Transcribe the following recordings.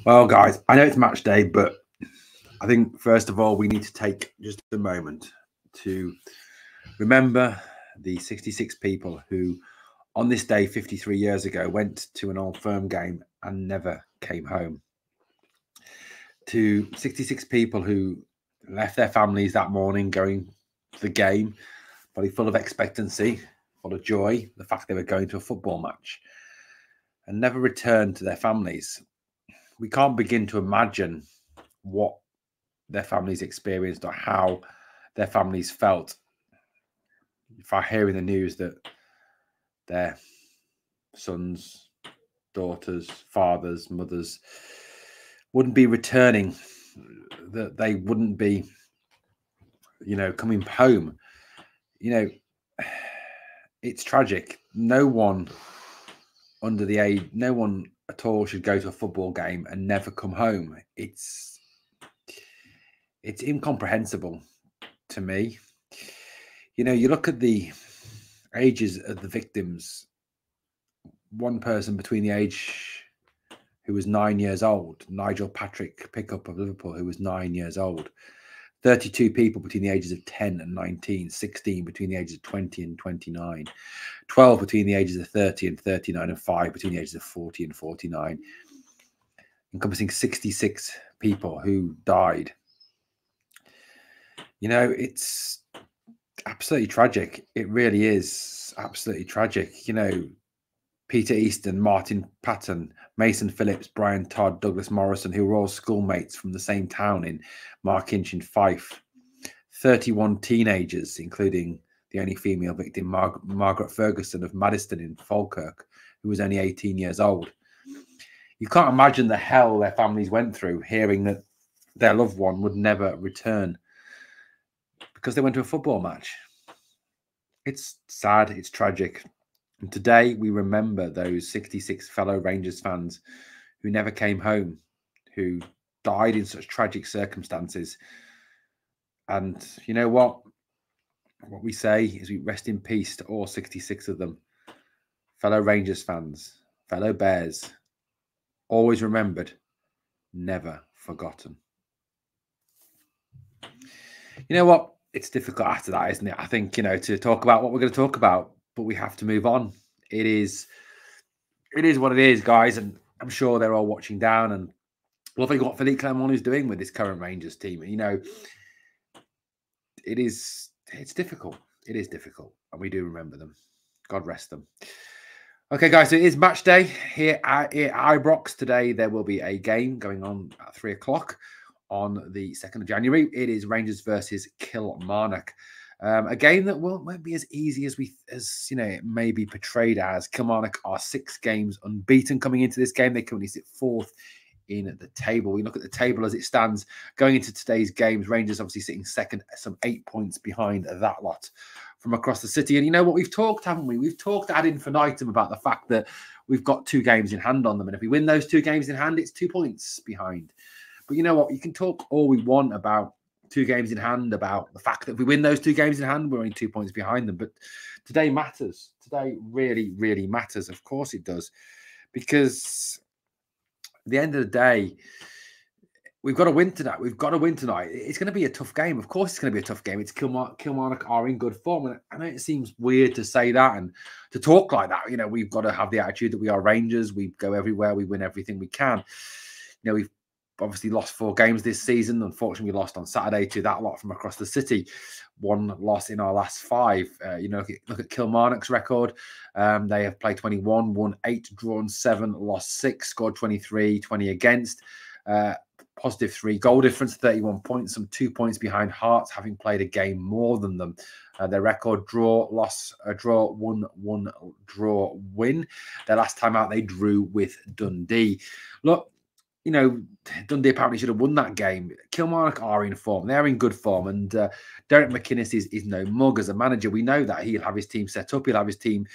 Well, guys, I know it's match day, but I think first of all, we need to take just a moment to remember the 66 people who, on this day 53 years ago, went to an Old Firm game and never came home. To 66 people who left their families that morning going to the game, probably full of expectancy, full of joy, the fact they were going to a football match, and never returned to their families. We can't begin to imagine what their families experienced or how their families felt if I hear in the news that their sons, daughters, fathers, mothers wouldn't be returning, that they wouldn't be, coming home. It's tragic. No one under the age, no one at all should go to a football game and never come home. It's incomprehensible to me. You look at the ages of the victims. One person between the age who was 9 years old, Nigel Patrick Pickup of Liverpool, who was 9 years old. 32 people between the ages of 10 and 19, 16 between the ages of 20 and 29, 12 between the ages of 30 and 39, and 5 between the ages of 40 and 49, encompassing 66 people who died. It's absolutely tragic. It really is absolutely tragic. Peter Easton, Martin Patton, Mason Phillips, Brian Todd, Douglas Morrison, who were all schoolmates from the same town in Markinch in Fife. 31 teenagers, including the only female victim, Margaret Ferguson of Maddiston in Falkirk, who was only 18 years old. You can't imagine the hell their families went through hearing that their loved one would never return because they went to a football match. It's sad, it's tragic. And today we remember those 66 fellow Rangers fans who never came home, who died in such tragic circumstances. And you know what? What we say is we rest in peace to all 66 of them. Fellow Rangers fans, fellow Bears, always remembered, never forgotten. You know what? It's difficult after that, isn't it? I think, to talk about what we're going to talk about, but we have to move on. It is what it is, guys. And I'm sure they're all watching down and loving what Philippe Clermont is doing with this current Rangers team. It's difficult. It is difficult. And we do remember them. God rest them. Okay, guys, so it is match day here at Ibrox. Today, there will be a game going on at 3 o'clock on the 2nd of January. It is Rangers versus Kilmarnock. A game that won't be as easy as it may be portrayed as. Kilmarnock are 6 games unbeaten coming into this game. They currently sit 4th in the table. We look at the table as it stands going into today's games. Rangers obviously sitting 2nd, some 8 points behind that lot from across the city. And you know what? We've talked, haven't we? We've talked ad infinitum about the fact that we've got 2 games in hand on them. And if we win those 2 games in hand, it's 2 points behind. But you know what? You can talk all we want about 2 games in hand, about the fact that if we win those 2 games in hand, we're only 2 points behind them. But today matters. Today really, really matters. Of course it does. Because at the end of the day, we've got to win tonight. We've got to win tonight. It's going to be a tough game. Of course it's going to be a tough game. It's Kilmarnock are in good form. And I know it seems weird to say that and to talk like that. We've got to have the attitude that we are Rangers. We go everywhere. We win everything we can. We've obviously lost 4 games this season. Unfortunately, we lost on Saturday to that lot from across the city. 1 loss in our last 5. Look at Kilmarnock's record. They have played 21, won 8, drawn 7, lost 6, scored 23, 20 against. Positive 3 goal difference, 31 points, some 2 points behind Hearts, having played a game more than them. Their record: draw, loss, draw, 1-1, draw, win. Their last time out, they drew with Dundee. Look, Dundee apparently should have won that game. Kilmarnock are in form. They're in good form. And Derek McInnes is no mug as a manager. We know that. He'll have his team set up. He'll have his team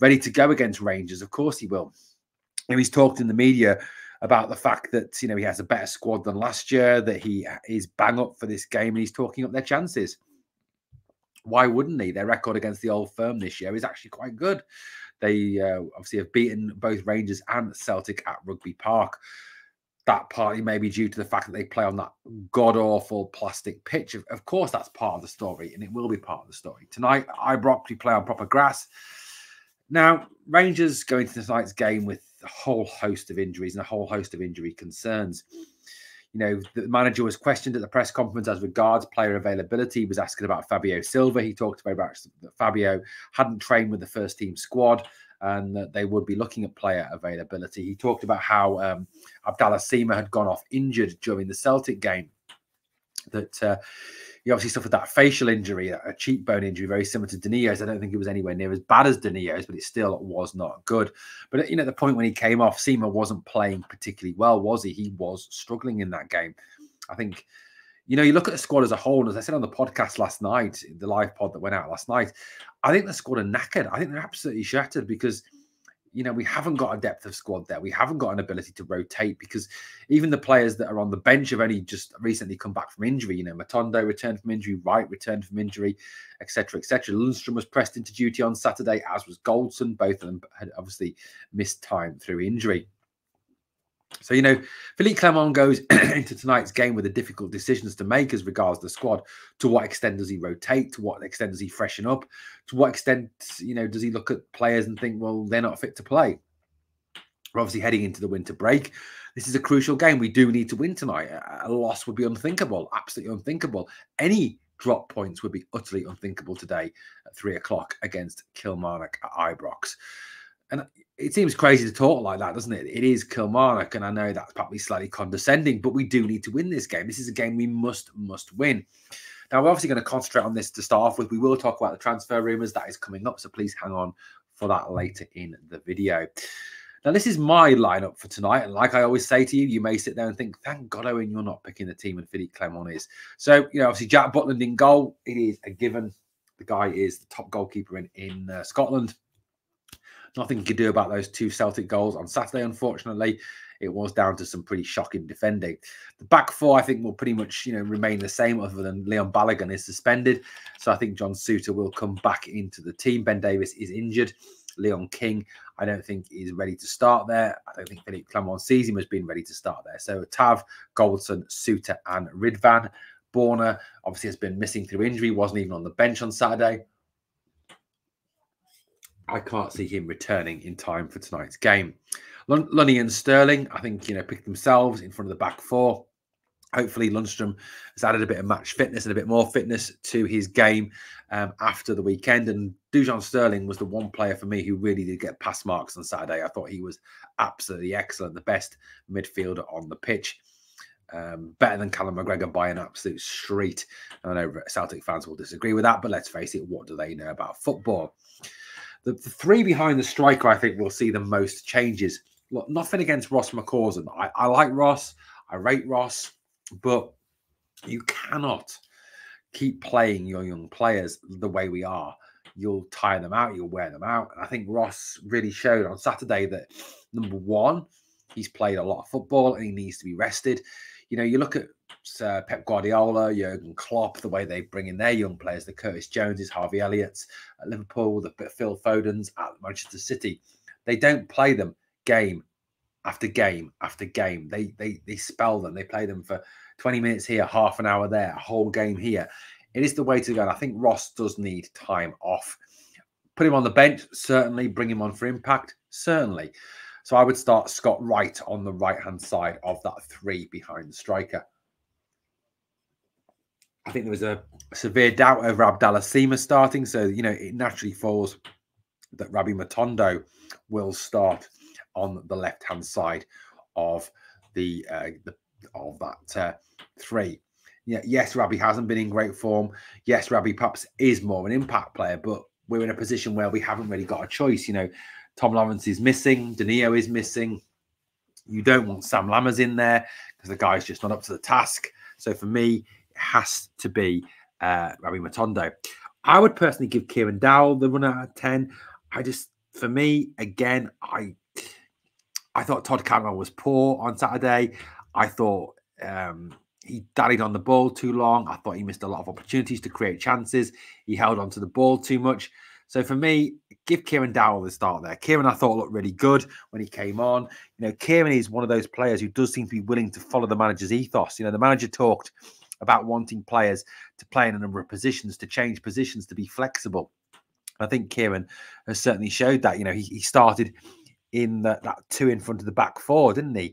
ready to go against Rangers. Of course he will. He's talked in the media about the fact that, he has a better squad than last year, that he is bang up for this game, and he's talking up their chances. Why wouldn't he? Their record against the Old Firm this year is actually quite good. They obviously have beaten both Rangers and Celtic at Rugby Park. that partly may be due to the fact that they play on that god-awful plastic pitch. Of course, that's part of the story, and it will be part of the story. Tonight, Ibrox, we play on proper grass. Now, Rangers go into tonight's game with a whole host of injuries and a whole host of injury concerns. You know, the manager was questioned at the press conference as regards player availability. He was asking about Fabio Silva. He talked about that Fabio hadn't trained with the first team squad and that they would be looking at player availability. He talked about how Abdallah Sima had gone off injured during the Celtic game, that he obviously suffered that facial injury, a cheekbone injury, very similar to Danillo's. I don't think it was anywhere near as bad as Danillo's, but it still was not good. But, you know, at the point when he came off, Sima wasn't playing particularly well, was he? He was struggling in that game. I think, you know, you look at the squad as a whole, and as I said on the podcast last night, the live pod that went out last night, I think the squad are knackered. I think they're absolutely shattered because, you know, we haven't got a depth of squad there. We haven't got an ability to rotate because even the players that are on the bench have only just recently come back from injury. You know, Matondo returned from injury, Wright returned from injury, etc., etc. Lundstrom was pressed into duty on Saturday, as was Goldson. Both of them had obviously missed time through injury. So, you know, Philippe Clement goes into tonight's game with the difficult decisions to make as regards the squad. To what extent does he rotate? To what extent does he freshen up? To what extent, you know, does he look at players and think, well, they're not fit to play? We're obviously heading into the winter break. This is a crucial game. We do need to win tonight. A loss would be unthinkable, absolutely unthinkable. Any drop points would be utterly unthinkable today at 3 o'clock against Kilmarnock at Ibrox. And it seems crazy to talk like that, doesn't it? It is Kilmarnock, and I know that's probably slightly condescending, but we do need to win this game. This is a game we must win. Now, we're obviously going to concentrate on this to start off with. We will talk about the transfer rumours. That is coming up, so please hang on for that later in the video. Now, this is my lineup for tonight, and like I always say to you, you may sit there and think, thank God, Owen, you're not picking the team and Philippe Clement is. So, you know, obviously, Jack Butland in goal. It is a given. The guy is the top goalkeeper in Scotland. Nothing you could do about those two Celtic goals on Saturday, unfortunately. It was down to some pretty shocking defending. The back four, I think, will pretty much, you know, remain the same other than Leon Balogun is suspended. So I think John Souttar will come back into the team. Ben Davies is injured. Leon King, I don't think is ready to start there. I don't think Philippe Clement sees him as being ready to start there. So Tav, Goldson, Souttar and Ridvan. Borna obviously has been missing through injury, wasn't even on the bench on Saturday. I can't see him returning in time for tonight's game. Lunny and Sterling, I think, you know, picked themselves in front of the back four. Hopefully, Lundstrom has added a bit of match fitness and a bit more fitness to his game after the weekend. And Dujon Sterling was the one player for me who really did get pass marks on Saturday. I thought he was absolutely excellent, the best midfielder on the pitch. Better than Callum McGregor by an absolute street. I know Celtic fans will disagree with that, but let's face it, what do they know about football? The three behind the striker, I think, will see the most changes. Look, nothing against Ross McCausland. I like Ross. I rate Ross. But you cannot keep playing your young players the way we are. You'll tire them out. You'll wear them out. And I think Ross really showed on Saturday that, number one, he's played a lot of football and he needs to be rested. You know, you look at Pep Guardiola, Jurgen Klopp, the way they bring in their young players, the Curtis Joneses, Harvey Elliott's at Liverpool, the Phil Fodens at Manchester City. They don't play them game after game after game. They spell them. They play them for 20 minutes here, half an hour there, a whole game here. It is the way to go. And I think Ross does need time off. Put him on the bench, certainly. Bring him on for impact, certainly. So I would start Scott Wright on the right-hand side of that three behind the striker. I think there was a severe doubt over Abdallah Sima starting. So, you know, it naturally falls that Rabbi Matondo will start on the left-hand side of that three. Yeah, yes, Rabbi hasn't been in great form. Yes, Rabbi perhaps is more of an impact player, but we're in a position where we haven't really got a choice. You know, Tom Lawrence is missing. Danilo is missing. You don't want Sam Lammers in there because the guy's just not up to the task. So for me, it has to be Rabbi Matondo. I would personally give Kieran Dowell the run out of 10. For me, again, I thought Todd Cantwell was poor on Saturday. I thought he dallied on the ball too long. I thought he missed a lot of opportunities to create chances. He held onto the ball too much. So for me, give Kieran Dowell the start there. Kieran, I thought, looked really good when he came on. Kieran is one of those players who does seem to be willing to follow the manager's ethos. The manager talked about wanting players to play in a number of positions, to change positions, to be flexible. I think Kieran has certainly showed that. He started in that 2 in front of the back 4, didn't he,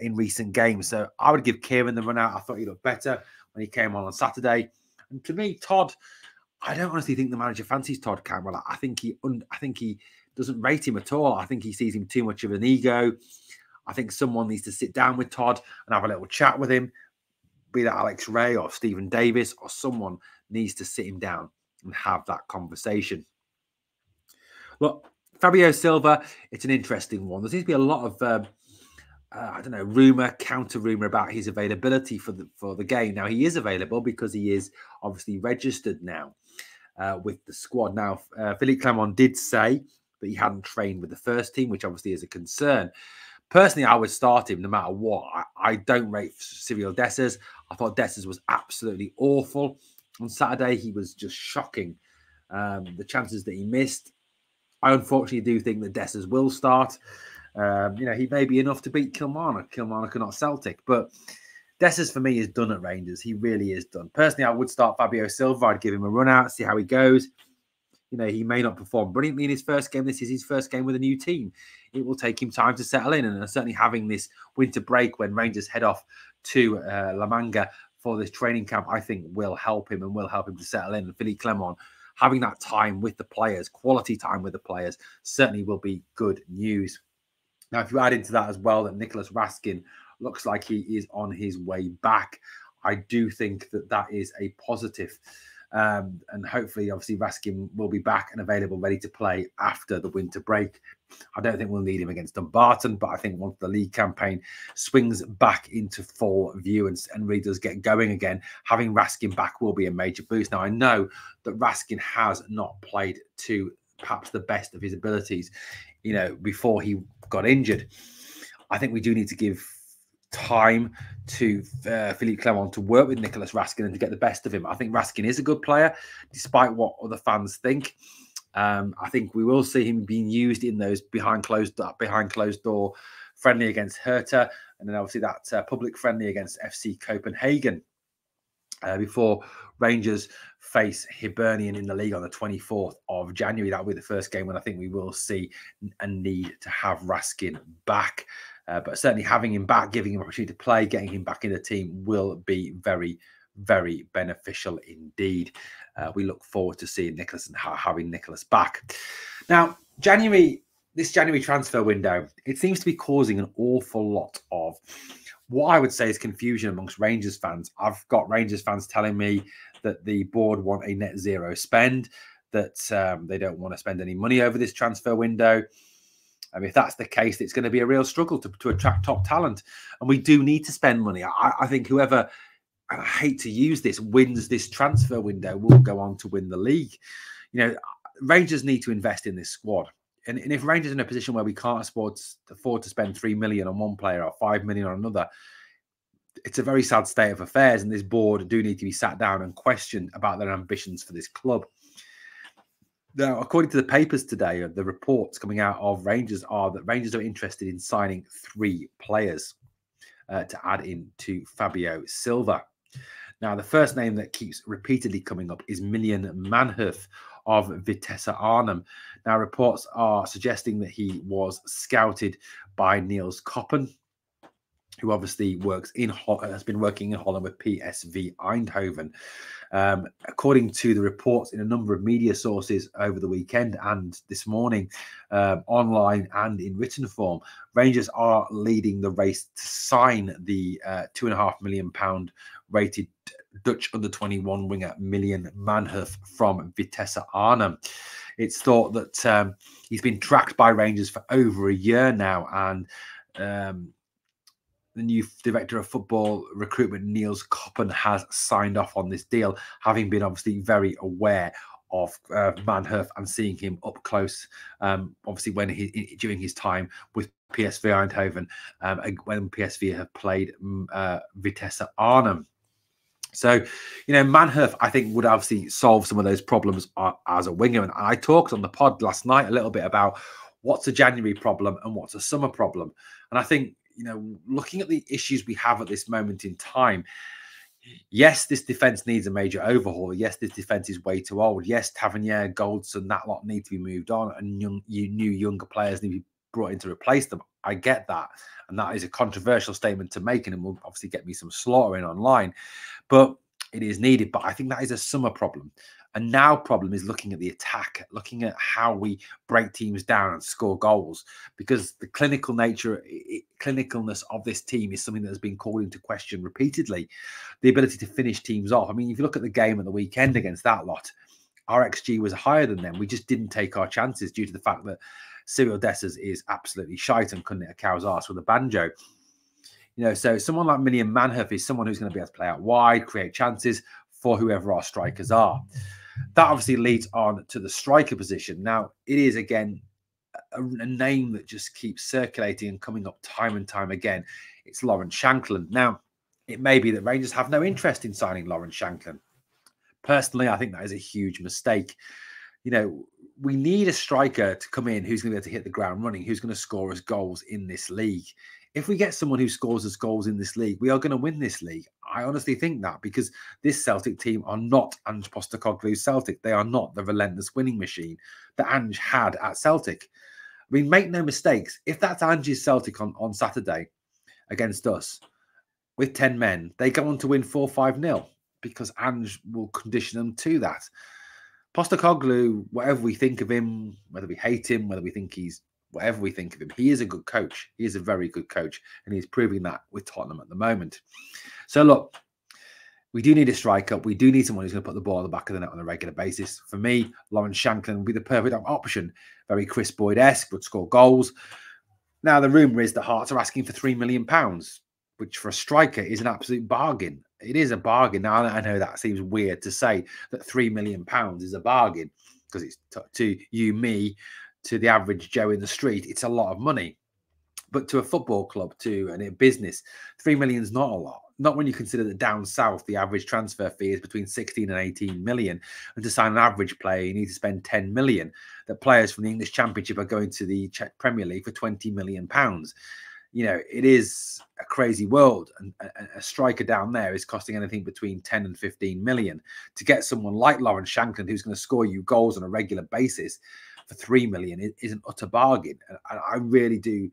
in recent games? So I would give Kieran the run out. I thought he looked better when he came on Saturday. And to me, Todd, I don't honestly think the manager fancies Todd Campbell. I think he doesn't rate him at all. I think he sees him too much of an ego. I think someone needs to sit down with Todd and have a little chat with him, be that Alex Ray or Stephen Davis, or someone needs to sit him down and have that conversation. Look, Fabio Silva, it's an interesting one. There seems to be a lot of counter rumor about his availability for the game. Now, he is available because he is obviously registered now with the squad. Now, Philippe Clement did say that he hadn't trained with the first team, which obviously is a concern. Personally, I would start him no matter what. I don't rate Cyril Dessers. I thought Dessers was absolutely awful. On Saturday, he was just shocking. The chances that he missed. I unfortunately do think that Dessers will start. He may be enough to beat Kilmarnock not Celtic, but Dessers for me is done at Rangers. He really is done. Personally, I would start Fabio Silva. I'd give him a run out, see how he goes. He may not perform brilliantly in his first game. This is his first game with a new team. It will take him time to settle in, and certainly having this winter break when Rangers head off to La Manga for this training camp, I think will help him to settle in. And Philippe Clement, having that time with the players, quality time with the players, certainly will be good news. Now, if you add into that as well that Nicholas Raskin looks like he is on his way back, I do think that is a positive. And hopefully, obviously, Raskin will be back and available, ready to play after the winter break. I don't think we'll need him against Dumbarton, but I think once the league campaign swings back into full view and really does get going again, having Raskin back will be a major boost. Now, I know that Raskin has not played to perhaps the best of his abilities, before he got injured. I think we do need to give time to Philippe Clement to work with Nicholas Raskin and to get the best of him. I think Raskin is a good player, despite what other fans think. I think we will see him being used in those behind closed door friendly against Hertha, and then obviously that public friendly against FC Copenhagen before Rangers face Hibernian in the league on the 24th of January. That'll be the first game when I think we will see a need to have Raskin back. But certainly having him back, giving him an opportunity to play, getting him back in the team will be very, very beneficial indeed. We look forward to seeing Nicholas and having Nicholas back. Now, this January transfer window, it seems to be causing an awful lot of what I would say is confusion amongst Rangers fans. I've got Rangers fans telling me that the board want a net zero spend, that they don't want to spend any money over this transfer window. If that's the case, it's going to be a real struggle to attract top talent. And we do need to spend money. I think whoever, and I hate to use this, wins this transfer window will go on to win the league. Rangers need to invest in this squad. And if Rangers are in a position where we can't afford to spend $3 million on one player or $5 million on another, it's a very sad state of affairs. And this board do need to be sat down and questioned about their ambitions for this club. Now, according to the papers today, the reports coming out of Rangers are that Rangers are interested in signing 3 players to add in to Fabio Silva. Now, the first name that keeps repeatedly coming up is Miljan Manhoef of Vitesse Arnhem. Now, reports are suggesting that he was scouted by Niels Koppen, who obviously has been working in Holland with PSV Eindhoven. According to the reports in a number of media sources over the weekend and this morning, online and in written form, Rangers are leading the race to sign the £2.5 million rated Dutch under-21 winger Miljan Manhoef from Vitesse Arnhem. It's thought that he's been tracked by Rangers for over a year now, and the new director of football recruitment, Niels Koppen, has signed off on this deal, having been obviously very aware of Manhoef and seeing him up close, obviously during his time with PSV Eindhoven, when PSV have played Vitesse Arnhem. So, Manhoef, I think, would obviously solve some of those problems as a winger. And I talked on the pod last night a little bit about what's a January problem and what's a summer problem. And I think, looking at the issues we have at this moment in time, yes, this defence needs a major overhaul. Yes, this defence is way too old. Yes, Tavernier, Goldson, that lot need to be moved on, and new younger players need to be brought in to replace them. I get that. And that is a controversial statement to make, and it will obviously get me some slaughtering online. But it is needed. But I think that is a summer problem. A now problem is looking at the attack, looking at how we break teams down and score goals, because the clinicalness of this team is something that has been called into question repeatedly. The ability to finish teams off. I mean, if you look at the game at the weekend against that lot, our XG was higher than them. We just didn't take our chances due to the fact that Cyril Dessers is absolutely shite and couldn't hit a cow's arse with a banjo. So someone like Minian Manhoef is someone who's going to be able to play out wide, create chances for whoever our strikers are. That obviously leads on to the striker position. Now, it is, again, a name that just keeps circulating and coming up time and time again. It's Lawrence Shankland. Now, it may be that Rangers have no interest in signing Lawrence Shankland. Personally, I think that is a huge mistake. We need a striker to come in who's going to be able to hit the ground running, who's going to score us goals in this league. If we get someone who scores us goals in this league, we are going to win this league. I honestly think that, because this Celtic team are not Ange Postecoglou's Celtic. They are not the relentless winning machine that Ange had at Celtic. I mean, make no mistakes. If that's Ange's Celtic on Saturday against us with 10 men, they go on to win 4-5-0 because Ange will condition them to that. Postecoglou, whatever we think of him, whether we hate him, whether we think he's whatever we think of him, he is a good coach. He is a very good coach, and he's proving that with Tottenham at the moment. So look, we do need a striker. We do need someone who's going to put the ball on the back of the net on a regular basis. For me, Lawrence Shankland would be the perfect option. Very Chris Boyd-esque, would score goals. Now, the rumour is that Hearts are asking for £3 million, which for a striker is an absolute bargain. It is a bargain. Now, I know that seems weird to say that £3 million is a bargain, because it's to you, me, to the average Joe in the street, it's a lot of money. But to a football club, to a business, 3 million is not a lot. Not when you consider that down south, the average transfer fee is between 16 and 18 million. And to sign an average player, you need to spend 10 million. That players from the English Championship are going to the Czech Premier League for 20 million pounds. It is a crazy world. And a striker down there is costing anything between 10 and 15 million. To get someone like Lawrence Shankland, who's going to score you goals on a regular basis for 3 million, is an utter bargain. And I really do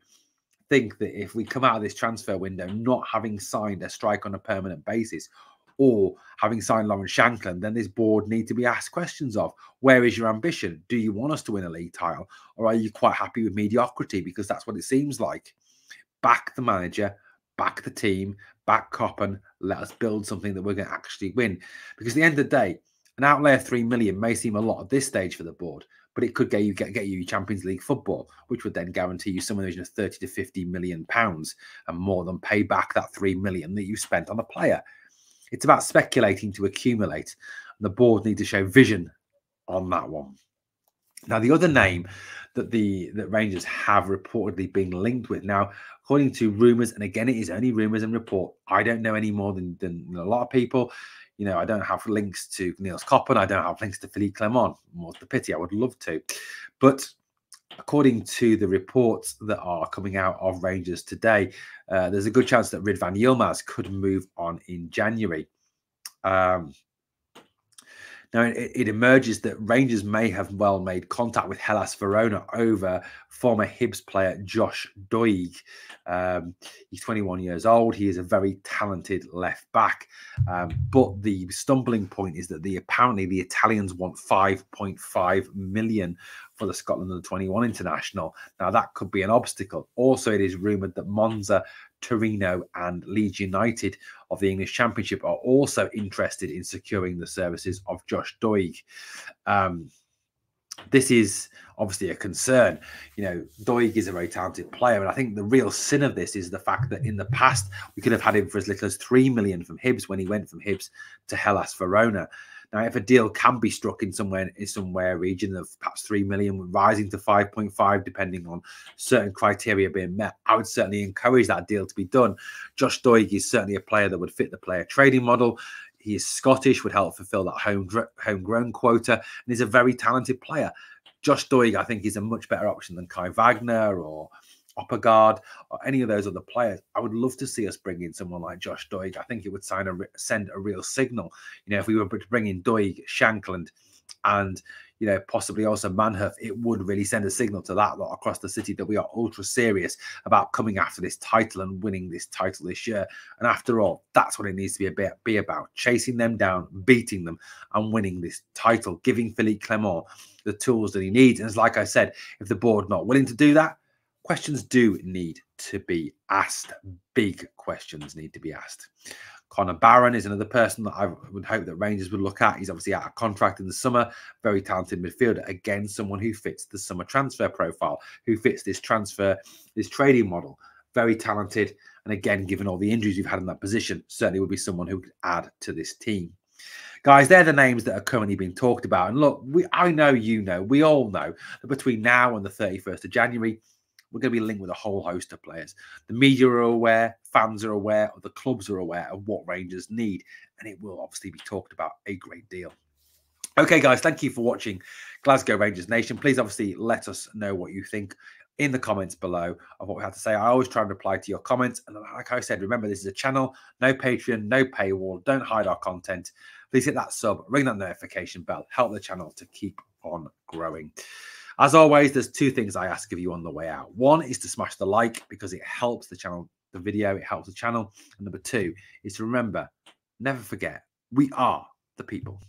think that if we come out of this transfer window not having signed a striker on a permanent basis, or having signed Lawrence Shankland, then this board need to be asked questions of, where is your ambition? Do you want us to win a league title, or are you quite happy with mediocrity? Because that's what it seems like. Back the manager, back the team, back Coppen, let us build something that we're going to actually win. Because at the end of the day, an outlay of 3 million may seem a lot at this stage for the board, but it could get you Champions League football, which would then guarantee you somewhere in the region of 30 to 50 million pounds, and more than pay back that 3 million that you spent on a player. It's about speculating to accumulate, and the board need to show vision on that one. Now, the other name that Rangers have reportedly been linked with, now, according to rumours, and again, it is only rumours and report, I don't know any more than a lot of people. I don't have links to Niels Coppen. I don't have links to Philippe Clement. More's the pity. I would love to. But according to the reports that are coming out of Rangers today, there's a good chance that Ridvan Yilmaz could move on in January. Now, it emerges that Rangers may have well made contact with Hellas Verona over former Hibs player Josh Doig. He's 21 years old. He is a very talented left back. But the stumbling point is that apparently the Italians want 5.5 million for the Scotland under-21 international. Now, that could be an obstacle. Also, it is rumoured that Monza, Torino and Leeds United of the English Championship are also interested in securing the services of Josh Doig. This is obviously a concern. Doig is a very talented player, and I think the real sin of this is the fact that in the past we could have had him for as little as 3 million from Hibs when he went from Hibs to Hellas Verona. Now, if a deal can be struck in somewhere region of perhaps 3 million, rising to 5.5, depending on certain criteria being met, I would certainly encourage that deal to be done. Josh Doig is certainly a player that would fit the player trading model. He is Scottish, would help fulfill that homegrown quota, and he's a very talented player. Josh Doig, I think, is a much better option than Kai Wagner or Oppegaard or any of those other players. I would love to see us bring in someone like Josh Doig. I think it would send a real signal. You know, if we were to bring in Doig, Shankland, and possibly also Manhoef, it would really send a signal to that lot across the city that we are ultra serious about coming after this title and winning this title this year. And after all, that's what it needs to be about: chasing them down, beating them, and winning this title, giving Philippe Clement the tools that he needs. And as like I said, if the board not willing to do that, questions do need to be asked. Big questions need to be asked. Connor Barron is another person that I would hope that Rangers would look at. He's obviously out of contract in the summer. Very talented midfielder. Again, someone who fits the summer transfer profile, who fits this trading model. Very talented. And again, given all the injuries we've had in that position, certainly would be someone who could add to this team. Guys, they're the names that are currently being talked about. And look, I know, we all know that between now and the 31st of January, we're going to be linked with a whole host of players. The media are aware, fans are aware, the clubs are aware of what Rangers need, and it will obviously be talked about a great deal. Okay, guys, thank you for watching Glasgow Rangers Nation. Please, obviously, let us know what you think in the comments below of what we have to say. I always try and reply to your comments. And like I said, remember, this is a channel, no Patreon, no paywall. Don't hide our content. Please hit that sub, ring that notification bell, help the channel to keep on growing. As always, there's two things I ask of you on the way out. One is to smash the like because it helps the channel, the video, it helps the channel. And number two is to remember, never forget, we are the people.